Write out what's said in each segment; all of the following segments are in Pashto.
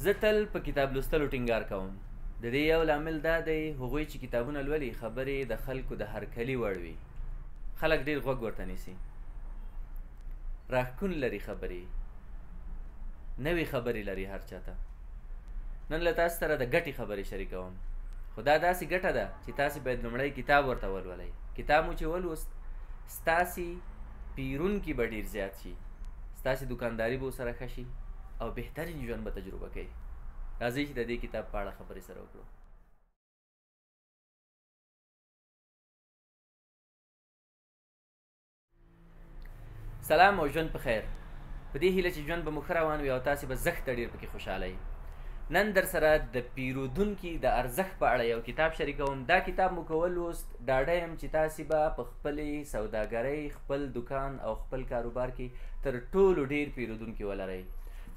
زه تل په کتاب لوستلو ټینګار کوم. د دې یو لامل دا دی هغوی چې کتابونه لولي خبرې د خلکو د هرکلي وړ وي. خلک ډېر غوږ ورته نیسي، راښکون لري خبرې، نوې خبرې لري هر چاته. نن له تاسو سره د ګټې خبرې شریکوم، خو دا داسې ګټه ده چې تاسې باید لومړی کتاب ورته ولولئ. کتاب مو چې ولوست، ستاسې پیرونکي به ډېر زیات شي، ستاسې دوکانداري به ورسره ښه شي او بهترین ژوند به تجربه کوي. راځئ چې د دې کتاب په اړه خبرې سره وکړو. سلام او ژوند په خیر. په دې هیله چې ژوند به مو ښه روان وي او تاسې به زښته ډېر پکې خوشحاله یئ. نن در سره د پیرودونکي د ارزښت په اړه یو کتاب شریکوم. دا کتاب مو که ولوست، ډاډه یم چې تاسې به په خپلې سوداګرۍ، خپل دوکان او خپل کاروبار کې تر ټولو ډېر پیرودونکي ولرئ.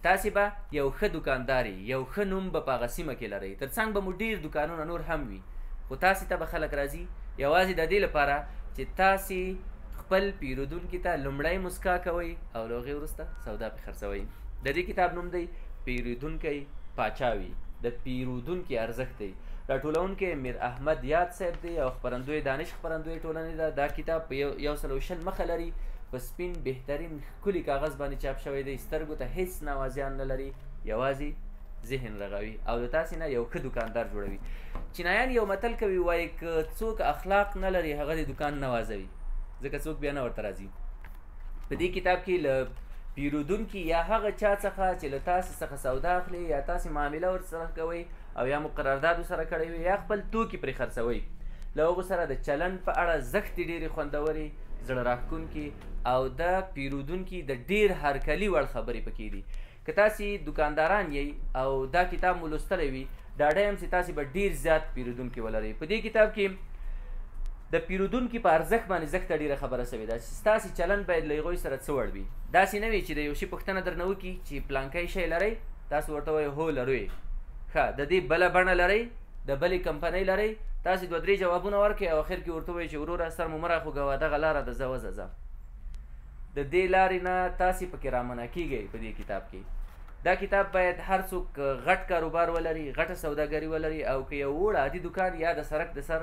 تاسې به یو ښه دوکاندار یو ښه نوم به په هغه سیمه کې لرئ. تر څنګ به مو ډېر دوکانونه نور هم وي، خو تاسې ته به خلک راځي یوازې د دې لپاره چې تاسې خپل پیرودونکي ته لومړی مسکا کوئ او له هغې وروسته سودا پرې خرڅوئ. د دې کتاب نوم دی پیرودونکی پاچا وي. د پیرودونکي ارزښت دی. راټولونکی میر احمد یاد صاحب دی او خپرندوی دانش خپرندوی ټولنې ده. دا کتاب په 120 مخه لري، په سپین بهترین ښکلي کاغذ باندې چاپ شوی دی. سترګو ته هیڅ نوازیان نه لري، یوازې ذهن رغوي او د تاسې نه یو ښه دوکاندار جوړوي. چینایان یو متل کوي، وایي که څوک اخلاق نه لري هغه د دوکان نوازوي، ځکه څوک بیا نه ورته راځي. په دې کتاب کې له پیرودونکي یا هغه چا څخه چې له تاسې څخه سودا اخلي یا تاسې معامله ورسره کوئ او یا مو قرارداد ورسره کړی وي یا خپل توکي پرې خرڅوئ، له هغو سره د چلند په اړه زښتې ډېرې خوندورې، زړه راښکونکي او د پیرودونکي د ډېر هرکلي وړ خبرې پکې دي. که تاسې دوکانداران یئ او دا کتاب مو لوستلی وي، ډاډه یم چې تاسې به ډېر زیات پیرودونکي ولرئ. په دې کتاب کې د پیرودونکي په ارزښت باندې زښته ډېره خبره شوې ده چې ستاسې چلند باید له هغوی سره څه وړ وي. داسې نه وي چې د یو شي پوښتنه درنه وکړي چې پلانکی شی لرئ، تاسو ورته وایئ هو لرو یې، ښه د دې بله بڼه لرئ، د بلې کمپنۍ لرئ، تاسې 2-3 جوابونه ورکړئ او اخر کې ورته وایئ چې وروره سر مو مه راخوږوه، دغه لاره ده، ځه وځه ځه. د دې لارې نه تاسې پکې رامنع کیږئ. په دې کتاب کې دا کتاب باید هر څوک غټ کاروبار ولري، غټه سوداګري ولري او که یو وړ عادي دوکان یا د سړک د سر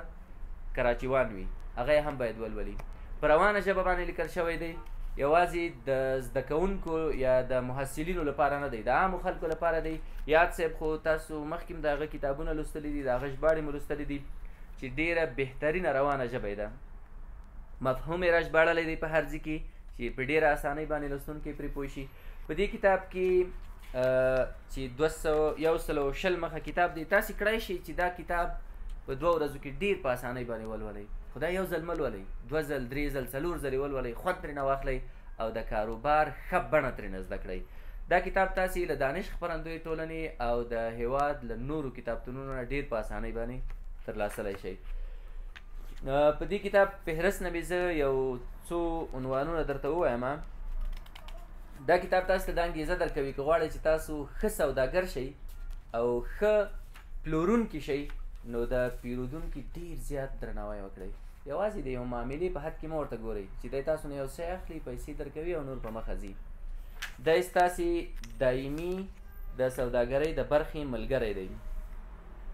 کراچیوان وي، هغه یې هم باید ولولي. په روانه ژبه باندې لیکل شوی دی، یوازې د زده کوونکو یا د محصلینو لپاره نه دی، د عامو خلکو لپاره دی. یاد صاحب خو تاسو مخکې هم د هغه کتابونه لوستلي دي، د هغه ژباړې مو لوستلي دي چې ډېره بهترینه روانه ژبه یې ده. مفهوم یې راژباړلی دی په هر ځای کې چې په ډېره اسانۍ باندې لوستونکی پرې پوه شي. په دې کتاب کې چې 120 مخه کتاب دی، تاسې کړی شئ چې دا کتاب په 2 ورځو کې ډېر په اسانۍ باندې ولولئ. خو دا یو ځل مه لولئ، 2 ځل 3 ځل 4 ځلې ولولئ، خوند ترېنه واخلئ او د کاروبار ښه بڼه ترېنه زده کړئ. دا کتاب تاسې له دانش خپرندوی ټولنې او د هېواد له نورو کتابتونونو نه ډېر په اسانۍ باندې ترلاسلی شئ. په دې کتاب فهرست نه مې زه یو څو عنوانونه درته ووایم. دا کتاب تاسو ته دا انګېزه درکوي که غواړئ چې تاسو ښه سوداګر شئ او ښه پلورونکي شئ، نو د پیرودونکي ډېر زیات درناوی وکړئ. یوازې د یو معاملې په حد کې مه ورته ګورئ چې دی تاسو نه یو شی اخلي، پیسې درکوي او نور په مخه ځي. دی ستاسې دایمي د سوداګرۍ د برخې ملګری دی.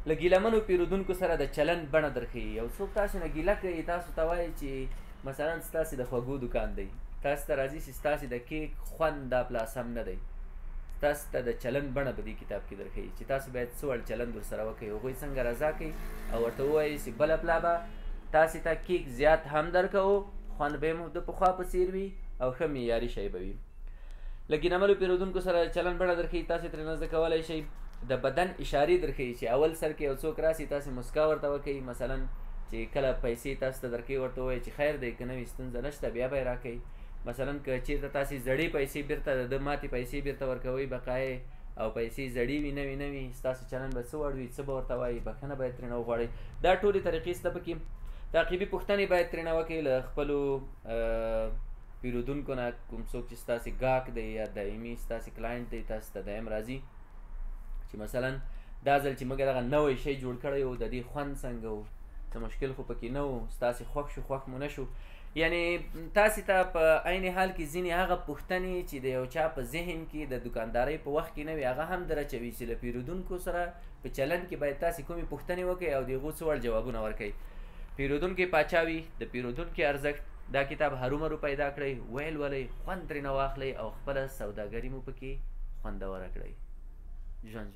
له ګیلمنو پیرودونکو سره د چلند بڼه درښیي. یو څوک تاسو نه ګیله کوي، تاسو ته وایي چې مثلا ستاسې د خوږو دوکان دی، تاسو ته راځي چې ستاسې د کیک خوند دا پلاس هم نه دی. تاسو ته د چلند بڼه په دې کتاب کې درښیي چې تاسو باید څه ډول چلند ورسره وکړئ، هغوی څنګه رضا کوي او ورته ووایئ چې بله پلا به تاسې ته کیک زیات هم درکوو، خوند به یې مو د پخوا په څېر وي او ښه معیاري شی به وي. له ګینهملو پیرودونکو سره چلند بڼه درښیي، تاسې ترېنه زده کولی شئ. د بدن اشارې درښیي چې اول سر کې یو څوک راسي، تاسې مسکا ورته وکئ، مثلا چې کله پیسې تاسو ته درکوي ورته ووایئ چې خیر دی، که نه وي ستونزه نشته، بیا به یې راکوئ. مثلا که چېرته تاسې زړې پیسې بېرته د ماتې پیسې بېرته ورکوئ بقایې او پیسې زړې وي، نوي نه وي، ستاسو چلند به څه وړ وي، څه به ورته وایي، بښنه باید ترېنه وغواړئ. دا ټولې طریقې شته پکې. تعقیبي پوښتنې باید ترېنه وکړئ له خپلو پیرودونکو نه، کوم څوک چې ستاسې ګاهک دی یا دایمي ستاسې کلاینټ دی، تاسې ته دایم راځي چې مثلا دا ځل چې موږ دغه نوی شی جوړ کړی و، د دې خوند څنګه و، څه مشکل خو پکې نه و، ستاسې خوښ شو خوښ مو نه شو. یعنی تاسې ته په عین حال کې ځینې هغه پوښتنې چې د یو چا په ذهن کې د دکاندارۍ په وخت کې نه وي هغه هم در اچوي چې له پیرودونکو سره په چلند کې باید تاسې کومې پوښتنې وکړئ او د هغو څه وړ جوابونه ورکړئ. پیرودونکی پاچا وي، د پیرودونکي ارزښت دا کتاب هرومرو پیدا کړئ، ویل ولئ، خوند ترېنه واخلئ او خپله سوداګري مو پکې خوندوره کړئ. ژوند